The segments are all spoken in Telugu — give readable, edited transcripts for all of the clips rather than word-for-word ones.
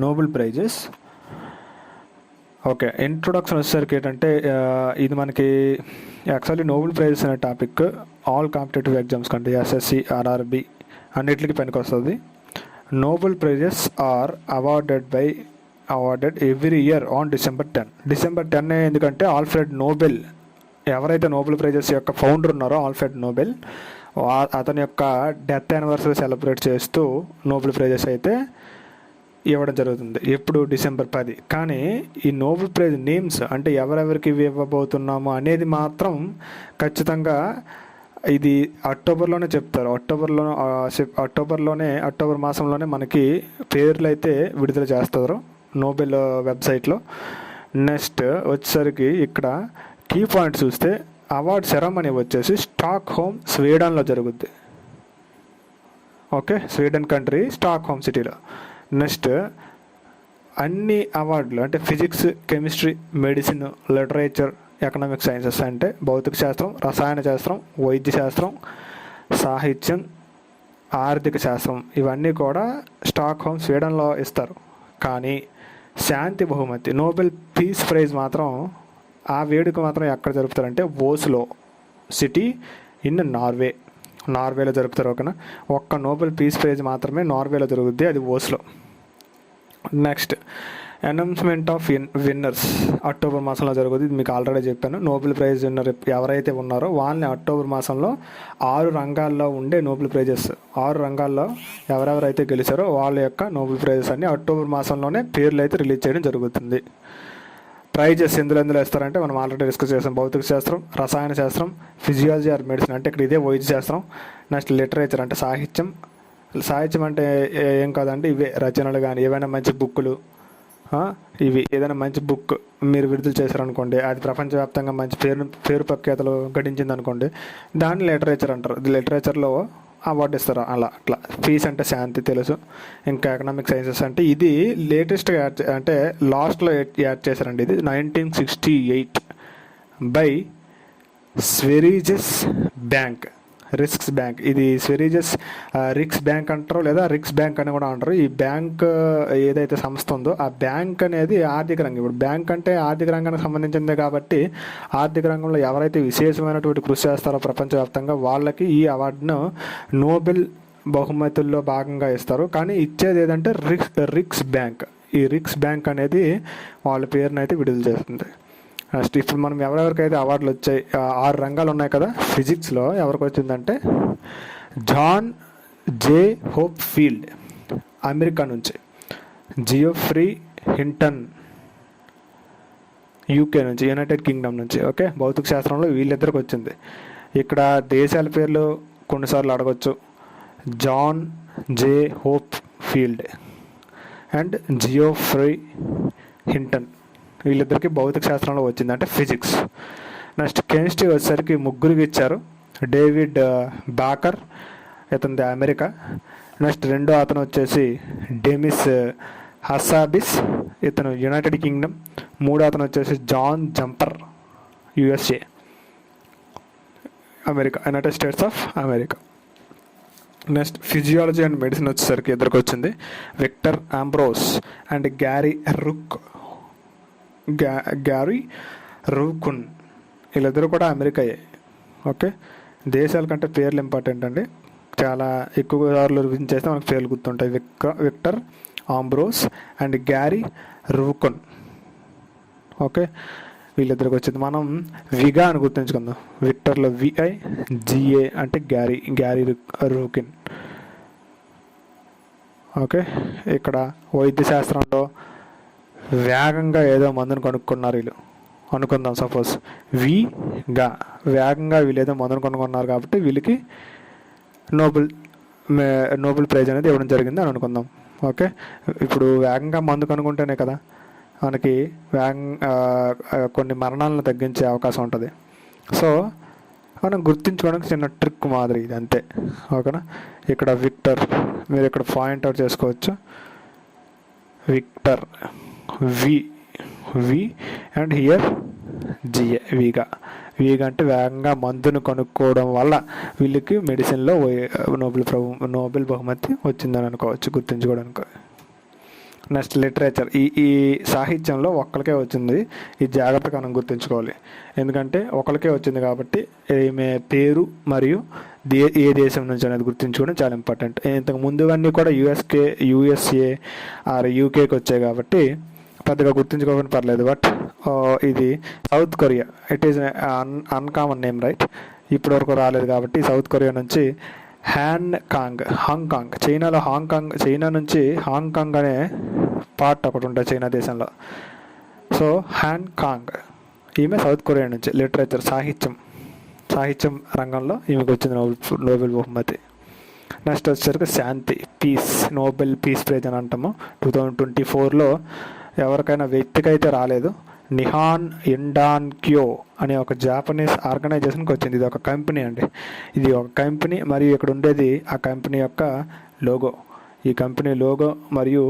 Nobel prices. ఓకే, ఇంట్రొడక్షన్ వచ్చేసరికి ఏంటంటే ఇది మనకి యాక్చువల్లీ నోబెల్ ప్రైజెస్ అనే టాపిక్ ఆల్ కాంపిటేటివ్ ఎగ్జామ్స్ కంటే ఎస్ఎస్సి, ఆర్ఆర్బి అన్నిటికీ పనికి వస్తుంది. Nobel prizes are awarded every year on December 10. December 10 ఎందుకంటే ఆల్ఫ్రెడ్ నోబెల్, ఎవరైతే నోబెల్ ప్రైజెస్ యొక్క ఫౌండర్ ఉన్నారో ఆల్ఫ్రెడ్ నోబెల్, అతని యొక్క డెత్ యానివర్సరీ సెలబ్రేట్ చేస్తూ నోబెల్ ప్రైజెస్ అయితే ఇవ్వడం జరుగుతుంది. ఎప్పుడు? December 10. కానీ ఈ నోబెల్ ప్రైజ్ నేమ్స్ అంటే ఎవరెవరికి ఇవ్వబోతున్నాము అనేది మాత్రం ఖచ్చితంగా ఇది అక్టోబర్లోనే చెప్తారు. అక్టోబర్ మాసంలోనే మనకి పేర్లు అయితే విడుదల చేస్తారు నోబెల్ వెబ్సైట్లో. నెక్స్ట్ వచ్చేసరికి ఇక్కడ కీ పాయింట్ చూస్తే అవార్డ్ సెరమనీ వచ్చేసి స్టాక్ హోమ్, స్వీడన్లో జరుగుద్ది. Okay, Sweden country stock home సిటీలో. నెక్స్ట్ అన్ని అవార్డులు అంటే physics, chemistry, medicine, literature, economic sciences అంటే భౌతిక శాస్త్రం, రసాయన శాస్త్రం, వైద్య శాస్త్రం, సాహిత్యం, ఆర్థిక శాస్త్రం ఇవన్నీ కూడా స్టాక్ హోమ్ స్వీడన్లో ఇస్తారు. కానీ శాంతి బహుమతి నోబెల్ పీస్ ప్రైజ్ మాత్రం ఆ వేడుక మాత్రం ఎక్కడ జరుపుతారంటే ఓస్లో సిటీ ఇన్ నార్వేలో జరుపుతారు. ఓకేనా, ఒక్క నోబెల్ పీస్ ప్రైజ్ మాత్రమే నార్వేలో జరుగుద్ది, అది ఓస్లో. Next announcement of winners October మాసంలో జరుగుతుంది. ఇది మీకు ఆల్రెడీ చెప్పాను. నోబెల్ ప్రైజ్ విన్నర్ ఎవరైతే ఉన్నారో వాళ్ళని అక్టోబర్ మాసంలో 6 రంగాల్లో ఉండే నోబెల్ ప్రైజెస్, 6 రంగాల్లో ఎవరెవరైతే గెలిచారో వాళ్ళ యొక్క నోబెల్ ప్రైజెస్ అన్ని అక్టోబర్ మాసంలోనే పేర్లు అయితే రిలీజ్ చేయడం జరుగుతుంది. ప్రైజెస్ ఎందులో ఇస్తారంటే మనం ఆల్రెడీ డిస్కస్ చేసాం. భౌతిక శాస్త్రం, రసాయన శాస్త్రం, ఫిజియాలజీ ఆర్ మెడిసిన్ అంటే ఇక్కడ ఇదే వైద్య శాస్త్రం. నెక్స్ట్ లిటరేచర్ అంటే సాహిత్యం అంటే ఏం కాదంటే ఇవే రచనలు కానీ ఏవైనా మంచి బుక్కులు, ఇవి ఏదైనా మంచి బుక్ మీరు విడుదల చేశారనుకోండి, అది ప్రపంచవ్యాప్తంగా మంచి పేరు ప్రఖ్యాతలు గడించింది అనుకోండి, దాన్ని లిటరేచర్ అంటారు. లిటరేచర్లో అవార్డు ఇస్తారు. అట్లా పీస్ అంటే శాంతి తెలుసు. ఇంకా ఎకనామిక్ సైన్సెస్ అంటే ఇది లేటెస్ట్గా అంటే లాస్ట్లో యాడ్ చేశారండి. ఇది 1968 by Sveriges bank, risks bank. ఇది స్వెరిజెస్ రిక్స్ బ్యాంక్ అంటారు, లేదా రిక్స్ బ్యాంక్ అని కూడా అంటారు. ఈ బ్యాంక్ ఏదైతే సంస్థ ఉందో ఆ బ్యాంక్ అనేది ఆర్థిక రంగం. ఇప్పుడు బ్యాంక్ అంటే ఆర్థిక రంగానికి సంబంధించిందే కాబట్టి ఆర్థిక రంగంలో ఎవరైతే విశేషమైనటువంటి కృషి చేస్తారో ప్రపంచవ్యాప్తంగా వాళ్ళకి ఈ అవార్డును నోబెల్ బహుమతుల్లో భాగంగా ఇస్తారు. కానీ ఇచ్చేది ఏదంటే రిక్స్ బ్యాంక్. ఈ రిక్స్ బ్యాంక్ అనేది వాళ్ళ పేరునైతే విడుదల చేస్తుంది. నెక్స్ట్ ఇప్పుడు మనం ఎవరెవరికైతే అవార్డులు వచ్చాయి, 6 రంగాలు ఉన్నాయి కదా. ఫిజిక్స్లో ఎవరికి వచ్చిందంటే John J Hopfield America నుంచి, జియోఫ్రీ హింటన్ యూకే నుంచి, యునైటెడ్ కింగ్డమ్ నుంచి. ఓకే, భౌతిక శాస్త్రంలో వీళ్ళిద్దరికి వచ్చింది. ఇక్కడ దేశాల పేర్లు కొన్నిసార్లు అడగచ్చు. John J Hopfield and Geoffrey Hinton వీళ్ళిద్దరికి భౌతిక శాస్త్రంలో వచ్చింది అంటే ఫిజిక్స్. నెక్స్ట్ కెమిస్ట్రీ వచ్చేసరికి 3 ఇచ్చారు. డేవిడ్ బాకర్, ఇతనిది అమెరికా. నెక్స్ట్ రెండో అతను వచ్చేసి డెమిస్ హసాబిస్, ఇతను యునైటెడ్ కింగ్డమ్. మూడో అతను వచ్చేసి John Jumper, USA, America, United States of America. Next physiology and medicine వచ్చేసరికి ఇద్దరికి వచ్చింది. Victor Ambros and Gary Ruvkun వీళ్ళిద్దరు కూడా అమెరికాయే. ఓకే, దేశాల కంటే పేర్లు ఇంపార్టెంట్ అండి. చాలా ఎక్కువ సార్లు రివిజన్ చేస్తే మనకు పేర్లు గుర్తుంటాయి. Victor Ambros and Gary Ruvkun. Okay, వీళ్ళిద్దరికి వచ్చింది. మనం విగా అని గుర్తుంచుకుందాం. విక్టర్లో విఐ, జిఏ అంటే గ్యారీ రూకిన్. ఓకే, ఇక్కడ వైద్య శాస్త్రంలో వేగంగా ఏదో మందును కనుక్కున్నారు వీళ్ళు అనుకుందాం. సపోజ్ వేగంగా వీళ్ళు ఏదో మందును కనుక్కున్నారు కాబట్టి వీళ్ళకి నోబెల్ ప్రైజ్ అనేది ఇవ్వడం జరిగింది అని అనుకుందాం. ఓకే, ఇప్పుడు వేగంగా మందు కనుక్కుంటేనే కదా మనకి కొన్ని మరణాలను తగ్గించే అవకాశం ఉంటుంది. సో మనం గుర్తించుకోవడానికి చిన్న ట్రిక్ మాదిరి ఇది అంతే. ఓకేనా, ఇక్కడ విక్టర్ మీరు ఇక్కడ పాయింట్ అవుట్ చేసుకోవచ్చు. Victor V and here GA వీగా అంటే వేగంగా మందును కనుక్కోవడం వల్ల వీళ్ళకి మెడిసిన్లో నోబెల్ బహుమతి వచ్చిందని అనుకోవచ్చు గుర్తుంచుకోవడానికి. నెక్స్ట్ లిటరేచర్, ఈ సాహిత్యంలో ఒక్కరికే వచ్చింది. ఇది జాగ్రత్తగా మనం గుర్తుంచుకోవాలి, ఎందుకంటే ఒకరికే వచ్చింది కాబట్టి ఈమె పేరు మరియు ఏ దేశం నుంచి అనేది గుర్తుంచుకోవడం చాలా ఇంపార్టెంట్. ఇంతకు ముందువన్నీ కూడా యూఎస్ఏ ఆర్ యూకేకి వచ్చాయి కాబట్టి పెద్దగా గుర్తుంచుకోవడం పర్లేదు. బట్ ఇది south Korea, it is uncommon name right, ఇప్పటి వరకు రాలేదు కాబట్టి సౌత్ కొరియా నుంచి హాంకాంగ్, చైనా నుంచి హాంకాంగ్ అనే పార్ట్ ఒకటి ఉంటుంది చైనా దేశంలో. సో హాంకాంగ్, ఈమె సౌత్ కొరియా నుంచి లిటరేచర్ సాహిత్యం రంగంలో ఈమెకు వచ్చింది నోబెల్ బహుమతి. నెక్స్ట్ వచ్చేసరికి శాంతి, పీస్, నోబెల్ పీస్ ప్రైజ్ అని అంటాము. 2024లో ఎవరికైనా వ్యక్తికి అయితే రాలేదు. నిహాన్ ఇండాన్క్యో అనే ఒక జాపనీస్ ఆర్గనైజేషన్కి వచ్చింది. ఇది ఒక కంపెనీ అండి, ఇది ఒక కంపెనీ మరియు ఇక్కడ ఉండేది ఆ కంపెనీ యొక్క లోగో. ఈ కంపెనీ లోగో మరియు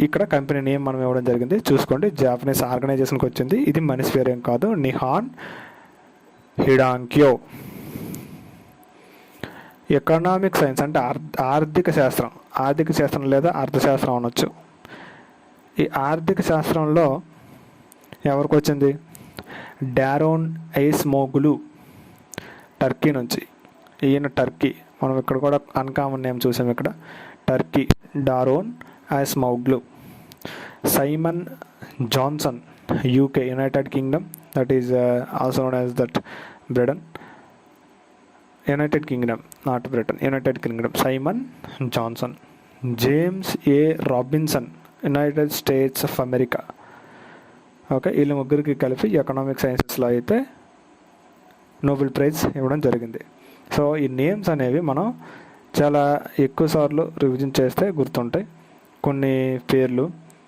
ఇక్కడ కంపెనీ నేమ్ మనం ఇవ్వడం జరిగింది. చూసుకోండి, జాపనీస్ ఆర్గనైజేషన్కి వచ్చింది. ఇది మనిషి పేరు ఏం కాదు, నిహాన్ హిడాంక్యో. ఎకనామిక్ సైన్స్ అంటే ఆర్థిక శాస్త్రం లేదా అర్థశాస్త్రం అనొచ్చు. ఈ ఆర్థిక శాస్త్రంలో ఎవరికి వచ్చింది? డారోన్ ఐస్మోగ్లు, టర్కీ నుంచి. ఈయన టర్కీ, మనం ఇక్కడ కూడా అన్కామన్ నేమ్ చూసాం ఇక్కడ, Turkey, Daron Acemoglu. Simon Johnson, UK, United Kingdom, that is also known as that Britain, United Kingdom, not Britain, United Kingdom. Simon Johnson. James A Robinson, United States of America. Okay, వీళ్ళు ముగ్గురికి కలిపి ఎకనామిక్ సైన్సెస్లో అయితే నోబెల్ ప్రైజ్ ఇవ్వడం జరిగింది. సో ఈ నేమ్స్ అనేవి మనం చాలా ఎక్కువ సార్లు రివిజన్ చేస్తే గుర్తుంటాయి. కొన్ని పేర్లు